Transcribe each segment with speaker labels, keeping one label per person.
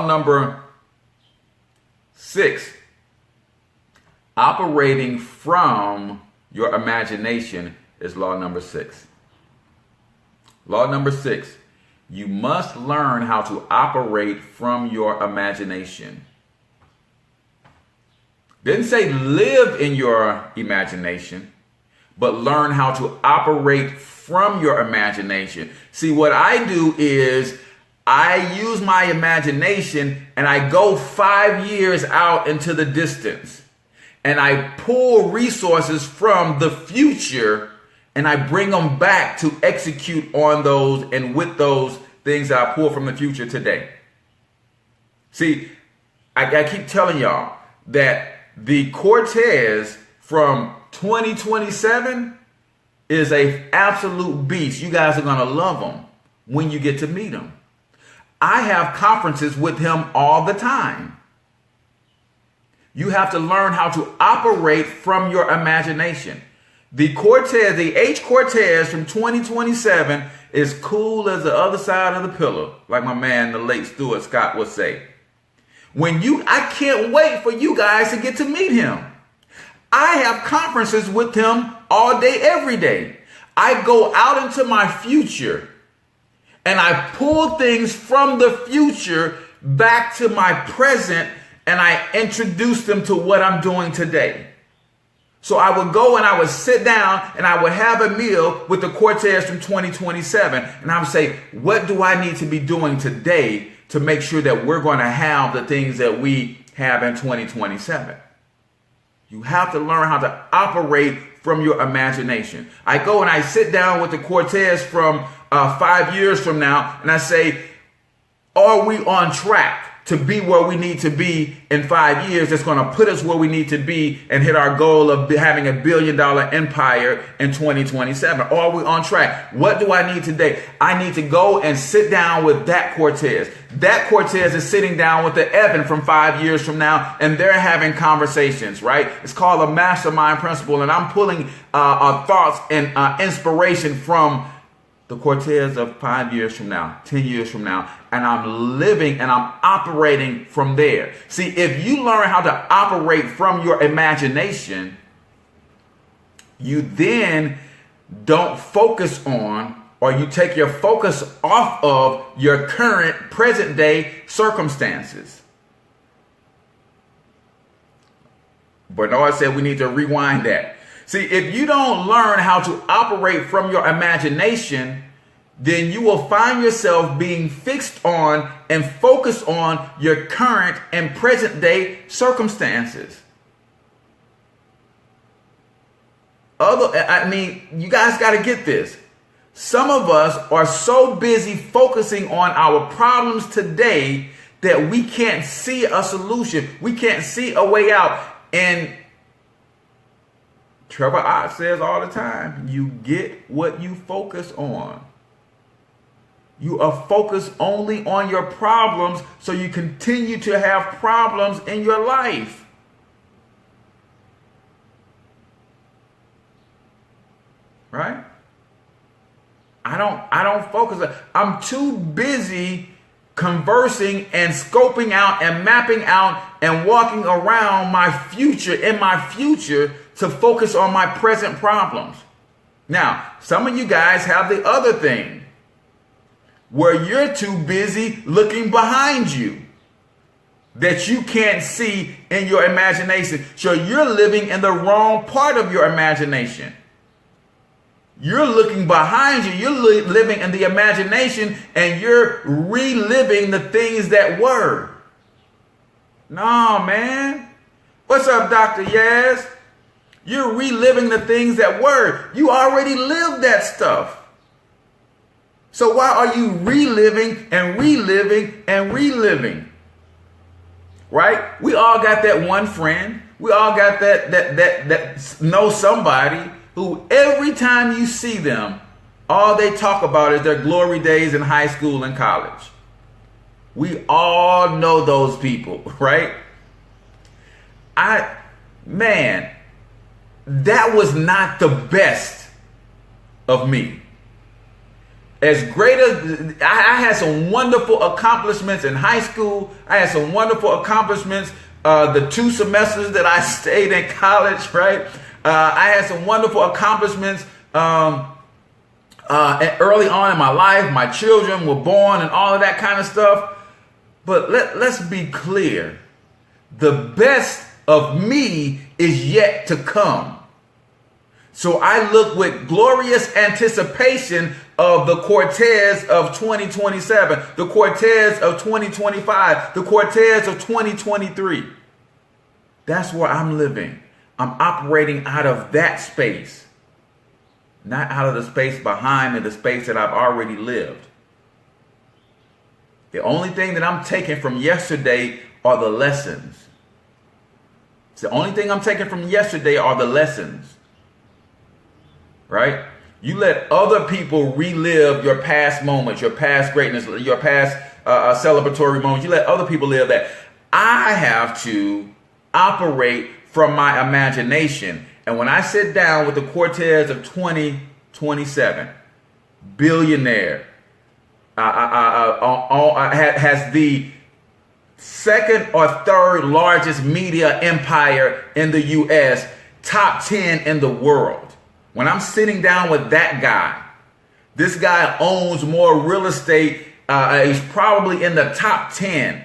Speaker 1: number 6, operating from your imagination, is law number 6. Law number 6, you must learn how to operate from your imagination. Didn't say live in your imagination, but learn how to operate from your imagination. See, what I do is I use my imagination and I go 5 years out into the distance and I pull resources from the future and I bring them back to execute on those and with those things that I pull from the future today. See, I keep telling y'all that the Cortez from 2027 is an absolute beast. You guys are going to love him when you get to meet him. I have conferences with him all the time. You have to learn how to operate from your imagination. The Cortez, the H Cortez from 2027 is cool as the other side of the pillow, like my man, the late Stuart Scott, would say. I can't wait for you guys to get to meet him. I have conferences with him all day, every day. I go out into my future and I pull things from the future back to my present and I introduce them to what I'm doing today. So I would go and I would sit down and I would have a meal with the Cortez from 2027. And I would say, what do I need to be doing today to make sure that we're going to have the things that we have in 2027? You have to learn how to operate from your imagination. I go and I sit down with the Cortez from 5 years from now and I say, are we on track to be where we need to be in 5 years? That's going to put us where we need to be and hit our goal of having $1 billion empire in 2027. Are we on track? What do I need today? I need to go and sit down with that Cortez. That Cortez is sitting down with the Evan from 5 years from now, and they're having conversations, right? It's called a mastermind principle, and I'm pulling thoughts and inspiration from the Cortez of 5 years from now, 10 years from now, and I'm living and I'm operating from there. See, if you learn how to operate from your imagination, you then don't focus on, or you take your focus off of your current present day circumstances. Bernard said we need to rewind that. See, if you don't learn how to operate from your imagination, then you will find yourself being fixed on and focused on your current and present day circumstances. You guys got to get this. Some of us are so busy focusing on our problems today that we can't see a solution. We can't see a way out. And Trevor Ott says all the time, you get what you focus on. You are focused only on your problems, so you continue to have problems in your life. Right? I don't focus. I'm too busy conversing and scoping out and mapping out and walking around my future to focus on my present problems. Now, some of you guys have the other thing where you're too busy looking behind you that you can't see in your imagination. So you're living in the wrong part of your imagination. You're looking behind you. You're living in the imagination and you're reliving the things that were. No, man. What's up, Dr. Yaz? You're reliving the things that were. You already lived that stuff. So why are you reliving and reliving and reliving? Right? We all got that one friend. We all got that know somebody who every time you see them, all they talk about is their glory days in high school and college. We all know those people, right? That was not the best of me. As great as I had some wonderful accomplishments in high school, I had some wonderful accomplishments the 2 semesters that I stayed in college, right? I had some wonderful accomplishments early on in my life. My children were born and all of that kind of stuff. But let's be clear. The best of me is yet to come. So I look with glorious anticipation of the Cortez of 2027, the Cortez of 2025, the Cortez of 2023. That's where I'm living. I'm operating out of that space, not out of the space behind me, the space that I've already lived. The only thing that I'm taking from yesterday are the lessons. The only thing I'm taking from yesterday are the lessons. Right? You let other people relive your past moments, your past greatness, your past celebratory moments. You let other people live that. I have to operate from my imagination. And when I sit down with the Cortez of 2027, billionaire, has the second or third largest media empire in the U.S., top 10 in the world. When I'm sitting down with that guy, this guy owns more real estate. He's probably in the top 10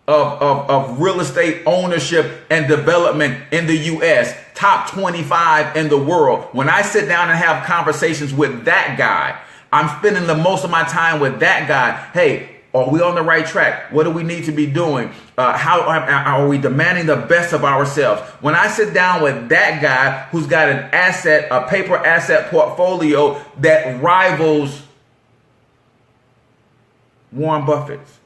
Speaker 1: of real estate ownership and development in the U.S., top 25 in the world. When I sit down and have conversations with that guy, I'm spending the most of my time with that guy. Hey, are we on the right track? What do we need to be doing? How are we demanding the best of ourselves? When I sit down with that guy who's got an asset, a paper asset portfolio that rivals Warren Buffett's.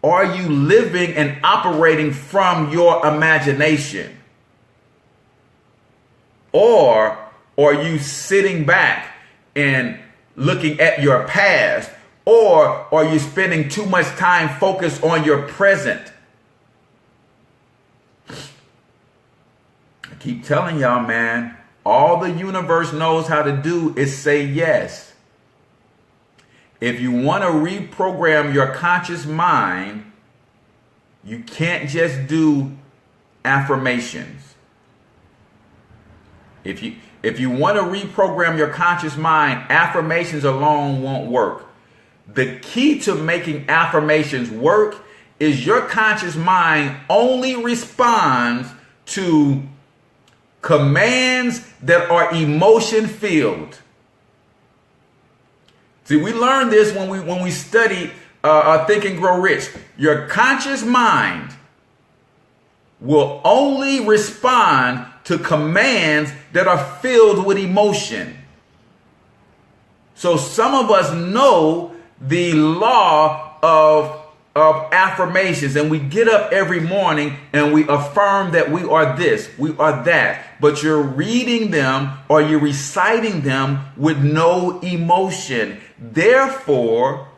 Speaker 1: Are you living and operating from your imagination? Or are you sitting back and looking at your past? Or are you spending too much time focused on your present? I keep telling y'all, man, all the universe knows how to do is say yes. If you want to reprogram your conscious mind, you can't just do affirmations. If you want to reprogram your conscious mind, affirmations alone won't work. The key to making affirmations work is your conscious mind only responds to commands that are emotion filled. See, we learned this when we studied Think and Grow Rich. Your conscious mind will only respond to commands that are filled with emotion. So some of us know the law of affirmations, and we get up every morning and we affirm that we are this, we are that, but you're reading them or you're reciting them with no emotion. Therefore,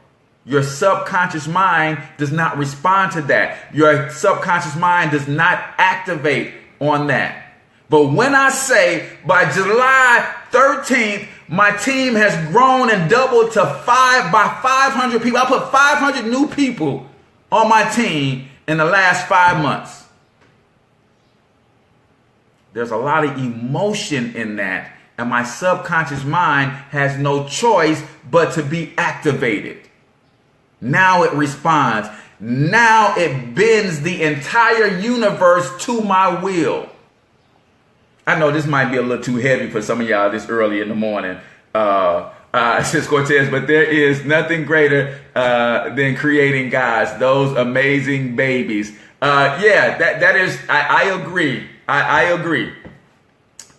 Speaker 1: your subconscious mind does not respond to that. Your subconscious mind does not activate on that. But when I say by July 13th, my team has grown and doubled to 500 people. I put 500 new people on my team in the last 5 months. There's a lot of emotion in that, and my subconscious mind has no choice but to be activated. Now it responds. Now it bends the entire universe to my will. I know this might be a little too heavy for some of y'all this early in the morning, Sis Cortez, but there is nothing greater than creating guys, those amazing babies. That is, I agree. I agree.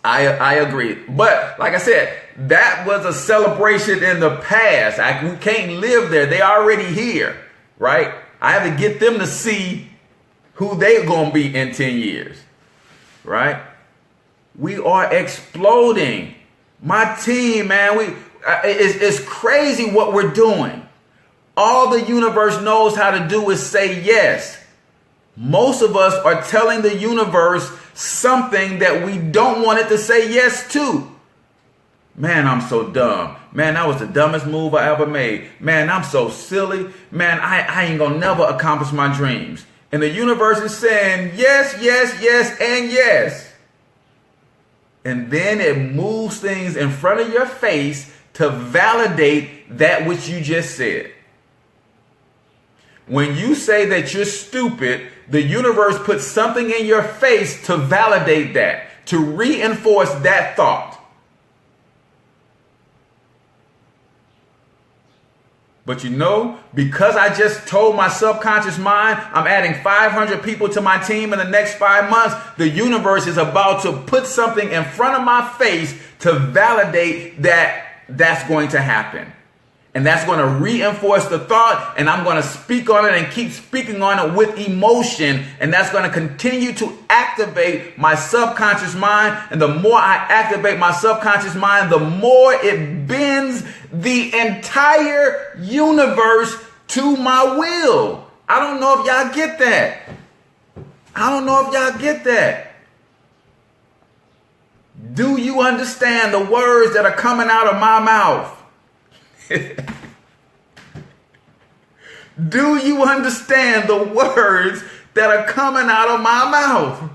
Speaker 1: I agree. But like I said, that was a celebration in the past. We can't live there. They already here, right? I have to get them to see who they're going to be in 10 years, right? We are exploding. My team, man, it's crazy what we're doing. All the universe knows how to do is say yes. Most of us are telling the universe something that we don't want it to say yes to. Man, I'm so dumb. Man, that was the dumbest move I ever made. Man, I'm so silly. Man, I ain't gonna never accomplish my dreams. And the universe is saying, yes, yes, yes, and yes. And then it moves things in front of your face to validate that which you just said. When you say that you're stupid, the universe puts something in your face to validate that, to reinforce that thought. But you know, because I just told my subconscious mind I'm adding 500 people to my team in the next 5 months, the universe is about to put something in front of my face to validate that that's going to happen. And that's going to reinforce the thought, and I'm going to speak on it and keep speaking on it with emotion. And that's going to continue to activate my subconscious mind. And the more I activate my subconscious mind, the more it bends the entire universe to my will. I don't know if y'all get that. I don't know if y'all get that. Do you understand the words that are coming out of my mouth? Do you understand the words that are coming out of my mouth?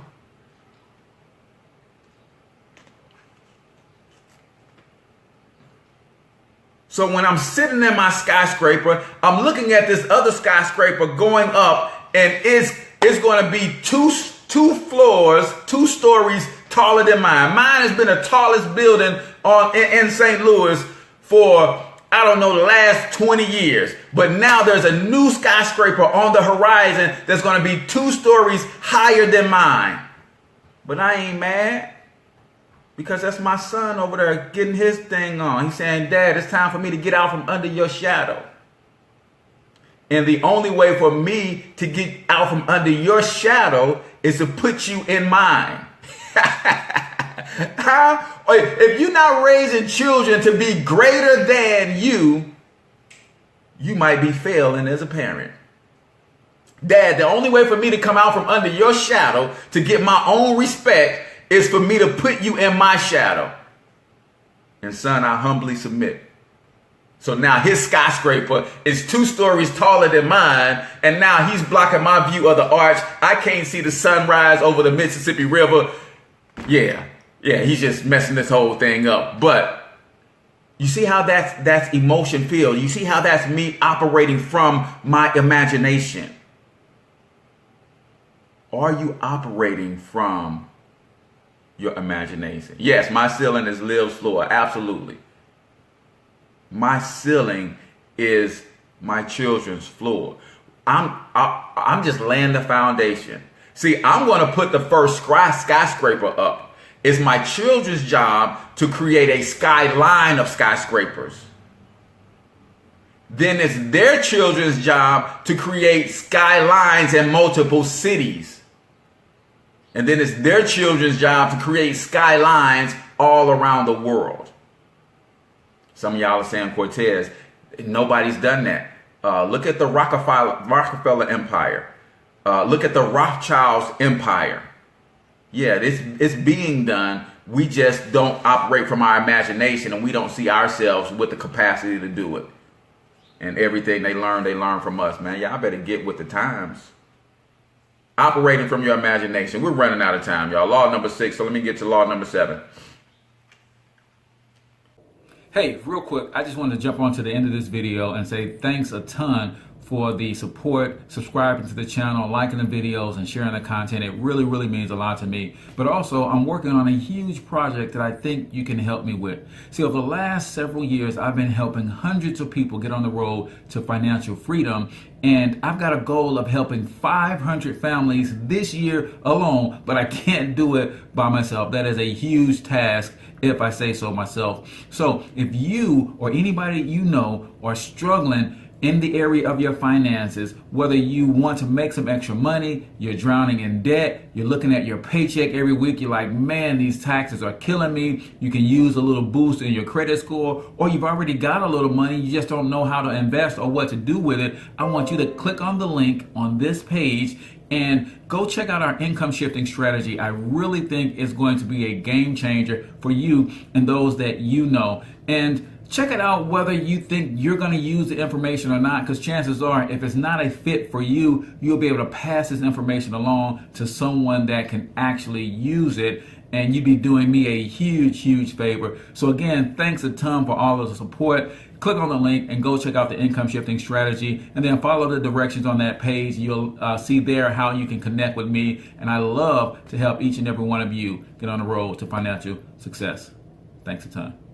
Speaker 1: So when I'm sitting in my skyscraper, I'm looking at this other skyscraper going up, and it's going to be two floors, 2 stories taller than mine. Mine has been the tallest building in St. Louis for, I don't know, the last 20 years. But now there's a new skyscraper on the horizon that's going to be 2 stories higher than mine. But I ain't mad, because that's my son over there getting his thing on. He's saying, Dad, it's time for me to get out from under your shadow. And the only way for me to get out from under your shadow is to put you in mine. If you're not raising children to be greater than you, you might be failing as a parent. Dad, the only way for me to come out from under your shadow to get my own respect is for me to put you in my shadow. And son, I humbly submit. So now his skyscraper is 2 stories taller than mine, and now he's blocking my view of the arch. I can't see the sunrise over the Mississippi River. Yeah, he's just messing this whole thing up. But you see how that's emotion filled. You see how that's me operating from my imagination. Are you operating from your imagination? Yes, my ceiling is Liv's floor. Absolutely. My ceiling is my children's floor. I'm just laying the foundation. See, I'm going to put the first skyscraper up. It's my children's job to create a skyline of skyscrapers. Then it's their children's job to create skylines in multiple cities. And then it's their children's job to create skylines all around the world. Some of y'all are saying, Cortez, nobody's done that. Look at the Rockefeller Empire. Look at the Rothschilds Empire. Yeah, it's being done. We just don't operate from our imagination, and we don't see ourselves with the capacity to do it. And everything they learn from us, man. Y'all better get with the times. Operating from your imagination. We're running out of time, y'all. Law number 6. So let me get to law number 7.
Speaker 2: Hey, real quick, I just wanted to jump on to the end of this video and say thanks a ton for the support, subscribing to the channel, liking the videos, and sharing the content. It really, really means a lot to me. But also, I'm working on a huge project that I think you can help me with. See, over the last several years, I've been helping hundreds of people get on the road to financial freedom. And I've got a goal of helping 500 families this year alone, but I can't do it by myself. That is a huge task, if I say so myself. So if you or anybody you know are struggling in the area of your finances, whether you want to make some extra money, you're drowning in debt, you're looking at your paycheck every week, you're like, man, these taxes are killing me, you can use a little boost in your credit score, or you've already got a little money, you just don't know how to invest or what to do with it, I want you to click on the link on this page And go check out our income shifting strategy. I really think it's going to be a game changer for you and those that you know. And check it out whether you think you're going to use the information or not, because chances are, if it's not a fit for you, you'll be able to pass this information along to someone that can actually use it, and you'd be doing me a huge, huge favor. So again, thanks a ton for all of the support. Click on the link and go check out the income shifting strategy, and then follow the directions on that page. You'll see there how you can connect with me, and I love to help each and every one of you get on the road to financial success. Thanks a ton.